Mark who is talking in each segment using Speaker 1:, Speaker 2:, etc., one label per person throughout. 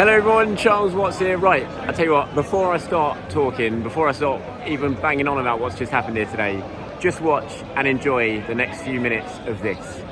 Speaker 1: Hello everyone, Charles Watts here. Right, I tell you what, before I start talking, before I start even banging on about what's just happened here today, just watch and enjoy the next few minutes of this.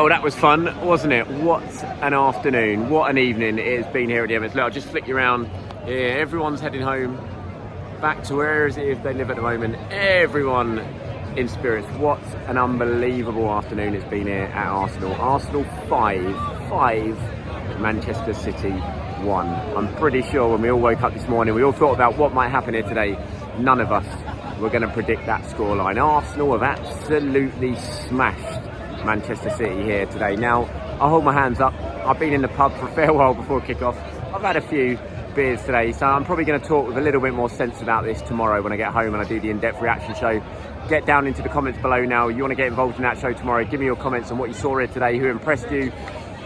Speaker 1: Well, that was fun, wasn't it? What an afternoon, what an evening it has been here at the Emirates. Look, I'll just flick you around here. Everyone's heading home, back to where is it if they live at the moment. Everyone in spirits. What an unbelievable afternoon it's been here at Arsenal. Arsenal 5, Manchester City 1. I'm pretty sure when we all woke up this morning, we all thought about what might happen here today. None of us were going to predict that scoreline. Arsenal have absolutely smashed Manchester City here today. Now, I'll hold my hands up. I've been in the pub for a fair while before kick-off. I've had a few beers today, so I'm probably going to talk with a little bit more sense about this tomorrow when I get home and I do the in-depth reaction show. Get down into the comments below now. You want to get involved in that show tomorrow, give me your comments on what you saw here today, who impressed you.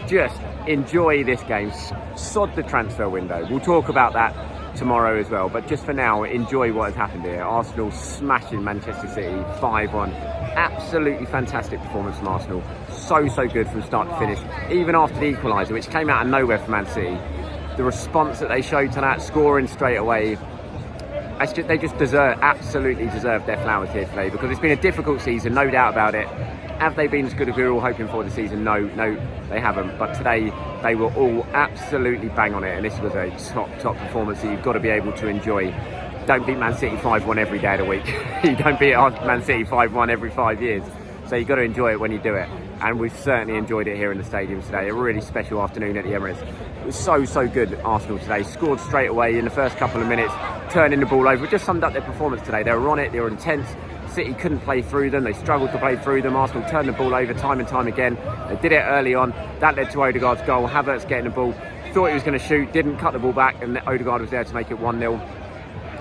Speaker 1: Just enjoy this game. Sod the transfer window. We'll talk about that tomorrow as well, but just for now, enjoy what has happened here. Arsenal smashing Manchester City 5-1. Absolutely fantastic performance from Arsenal. So good from start to finish. Even after the equaliser, which came out of nowhere for Man City, the response that they showed to that, scoring straight away, they just absolutely deserve their flowers here today, because it's been a difficult season, no doubt about it. Have they been as good as we were all hoping for the season? No, they haven't. But today, they were all absolutely bang on it, and this was a top performance that you've got to be able to enjoy. Don't beat Man City 5-1 every day of the week. You don't beat Man City 5-1 every 5 years. So you've got to enjoy it when you do it. And we've certainly enjoyed it here in the stadium today. A really special afternoon at the Emirates. It was so good, Arsenal today. Scored straight away in the first couple of minutes, turning the ball over. It just summed up their performance today. They were on it, they were intense. City couldn't play through them. They struggled to play through them. Arsenal turned the ball over time and time again. They did it early on. That led to Odegaard's goal. Havertz getting the ball. Thought he was going to shoot, didn't cut the ball back, and Odegaard was there to make it 1-0.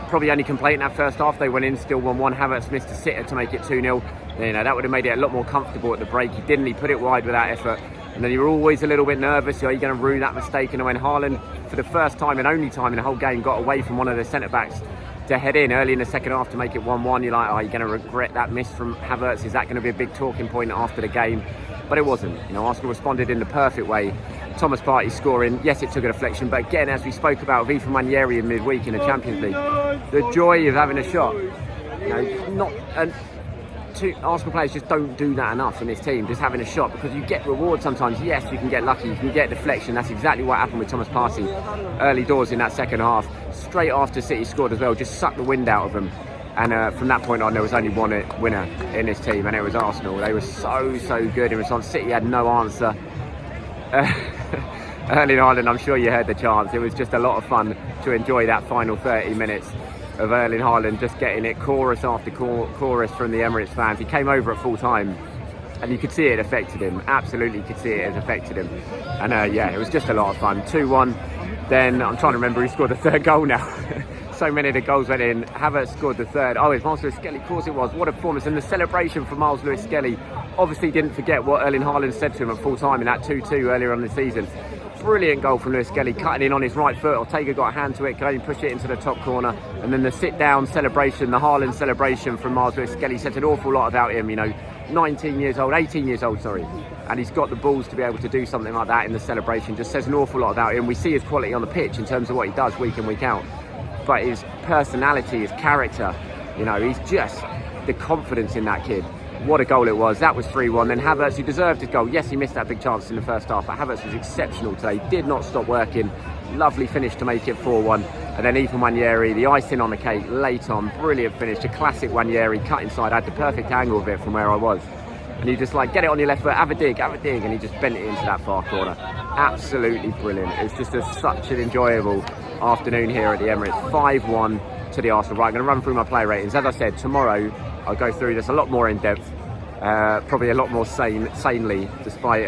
Speaker 1: Probably only complaint in that first half. They went in still 1-1. Havertz missed a sitter to make it 2-0. That would have made it a lot more comfortable at the break. He didn't. He put it wide without effort. And then you were always a little bit nervous. Are you going to rue that mistake? And when Haaland, for the first time and only time in the whole game, got away from one of the centre-backs to head in early in the second half to make it 1-1, you're like, are you going to regret that miss from Havertz? Is that going to be a big talking point after the game? But it wasn't. Arsenal responded in the perfect way. Thomas Partey scoring. Yes, it took a deflection, but again, as we spoke about Viva Manieri in midweek in the Champions League, the joy of having a shot. Arsenal players just don't do that enough in this team, just having a shot, because you get reward sometimes. Yes, you can get lucky, you can get deflection. That's exactly what happened with Thomas Partey early doors in that second half. Straight after City scored as well, just sucked the wind out of them. And from that point on, there was only one winner in this team, and it was Arsenal. They were so good in response. City had no answer. Erling Haaland, I'm sure you heard the chants. It was just a lot of fun to enjoy that final 30 minutes of Erling Haaland just getting it chorus after chorus from the Emirates fans. He came over at full time, and you could see it affected him. Absolutely could see it has affected him. And it was just a lot of fun. 2-1. Then I'm trying to remember who scored the third goal now. So many of the goals went in. Havertz scored the third. Oh, it's Miles Lewis-Skelly. Of course it was. What a performance. And the celebration for Miles Lewis-Skelly obviously didn't forget what Erling Haaland said to him at full time in that 2-2 earlier on in the season. Brilliant goal from Lewis-Skelly, cutting in on his right foot. Ortega got a hand to it, could only push it into the top corner. And then the sit-down celebration, the Haaland celebration from Miles Lewis-Skelly said an awful lot about him. 18 years old, and he's got the balls to be able to do something like that in the celebration. Just says an awful lot about him. We see his quality on the pitch in terms of what he does week in, week out. But his personality, his character, he's just the confidence in that kid. What a goal it was. That was 3-1. Then Havertz, who deserved his goal. Yes, he missed that big chance in the first half, but Havertz was exceptional today. Did not stop working. Lovely finish to make it 4-1. And then Viva Manieri, the icing on the cake late on. Brilliant finish. A classic Manieri, cut inside. I had the perfect angle of it from where I was. And you just get it on your left foot, have a dig. And he just bent it into that far corner. Absolutely brilliant. It was just such an enjoyable afternoon here at the Emirates. 5-1 to the Arsenal. Right, I'm going to run through my player ratings. As I said, tomorrow I'll go through this a lot more in depth, probably a lot more sanely, despite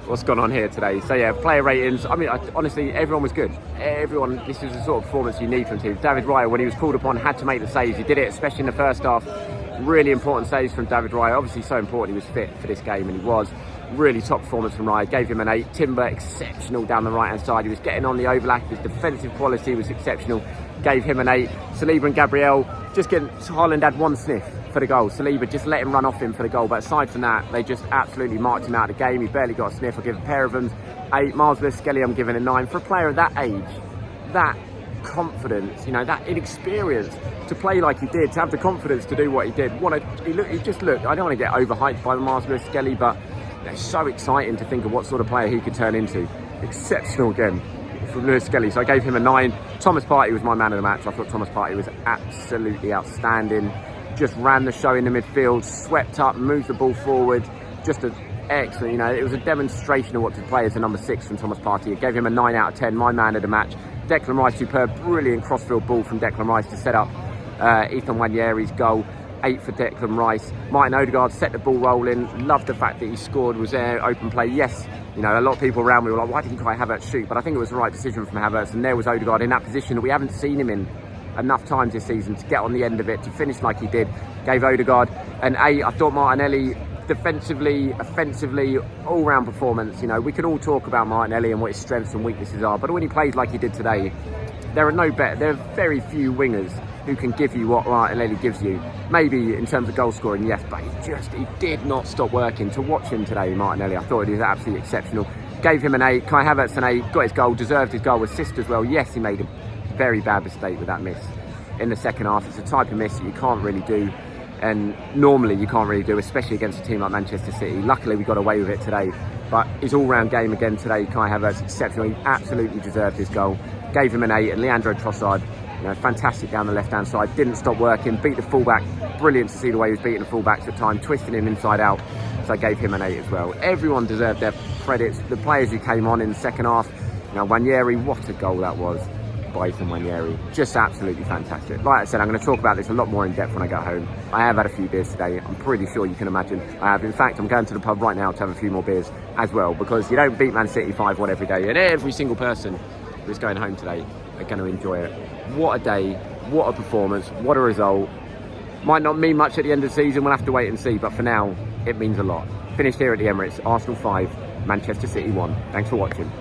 Speaker 1: what's gone on here today. So yeah, player ratings. Honestly, everyone was good. This is the sort of performance you need from teams. David Raya, when he was called upon, had to make the saves. He did it, especially in the first half. Really important saves from David Raya. Obviously so important he was fit for this game, and he was. Really top performance from Raya. Gave him an 8. Timber, exceptional down the right hand side. He was getting on the overlap. His defensive quality was exceptional. Gave him an 8. Saliba and Gabriel, Haaland had one sniff for the goal. Saliba just let him run off him for the goal, but aside from that, they just absolutely marked him out of the game. He barely got a sniff. I'll give a pair of them 8. Miles Lewis-Skelly, I'm giving a 9. For a player of that age, that confidence, that inexperience, to play like he did, to have the confidence to do what he did. He just looked, I don't want to get overhyped by Miles Lewis-Skelly, but They're so exciting to think of what sort of player he could turn into. Exceptional again from Lewis Skelly. So I gave him a 9. Thomas Partey was my man of the match. I thought Thomas Partey was absolutely outstanding. Just ran the show in the midfield, swept up, moved the ball forward. Just an excellent, it was a demonstration of what to play as a number 6 from Thomas Partey. I gave him a 9 out of 10, my man of the match. Declan Rice, superb, brilliant crossfield ball from Declan Rice to set up Ethan Nwanery's goal. 8 for Declan Rice. Martin Odegaard set the ball rolling. Loved the fact that he scored, was there, open play. Yes, a lot of people around me were like, why didn't Kai Havertz shoot? But I think it was the right decision from Havertz, and there was Odegaard in that position that we haven't seen him in enough times this season to get on the end of it, to finish like he did. Gave Odegaard an 8. I thought Martinelli, defensively, offensively, all-round performance. We could all talk about Martinelli and what his strengths and weaknesses are, but when he plays like he did today, there are very few wingers who can give you what Martinelli gives you. Maybe in terms of goal scoring, yes, but he did not stop working. To watch him today, Martinelli, I thought he was absolutely exceptional. Gave him an 8. Kai Havertz an 8. Got his goal, deserved his goal, assist as well. Yes, he made a very bad mistake with that miss in the second half. It's a type of miss that you can't really do, and normally you can't really do, especially against a team like Manchester City. Luckily we got away with it today, but his all-round game again today, Kai Havertz, exceptional. He absolutely deserved his goal. Gave him an 8. And Leandro Trossard, fantastic down the left-hand side, didn't stop working, beat the fullback. Brilliant to see the way he was beating the fullbacks at times, twisting him inside out. So I gave him an 8 as well. Everyone deserved their credits. The players who came on in the second half, Nwaneri, what a goal that was by Ethan Nwaneri. Just absolutely fantastic. Like I said, I'm going to talk about this a lot more in depth when I get home. I have had a few beers today. I'm pretty sure you can imagine I have. In fact, I'm going to the pub right now to have a few more beers as well, because you don't beat Man City 5-1 every day, and every single person who's going home today are going to enjoy it. What a day, what a performance, what a result. Might not mean much at the end of the season, we'll have to wait and see, but for now, it means a lot. Finished here at the Emirates, Arsenal 5, Manchester City 1. Thanks for watching.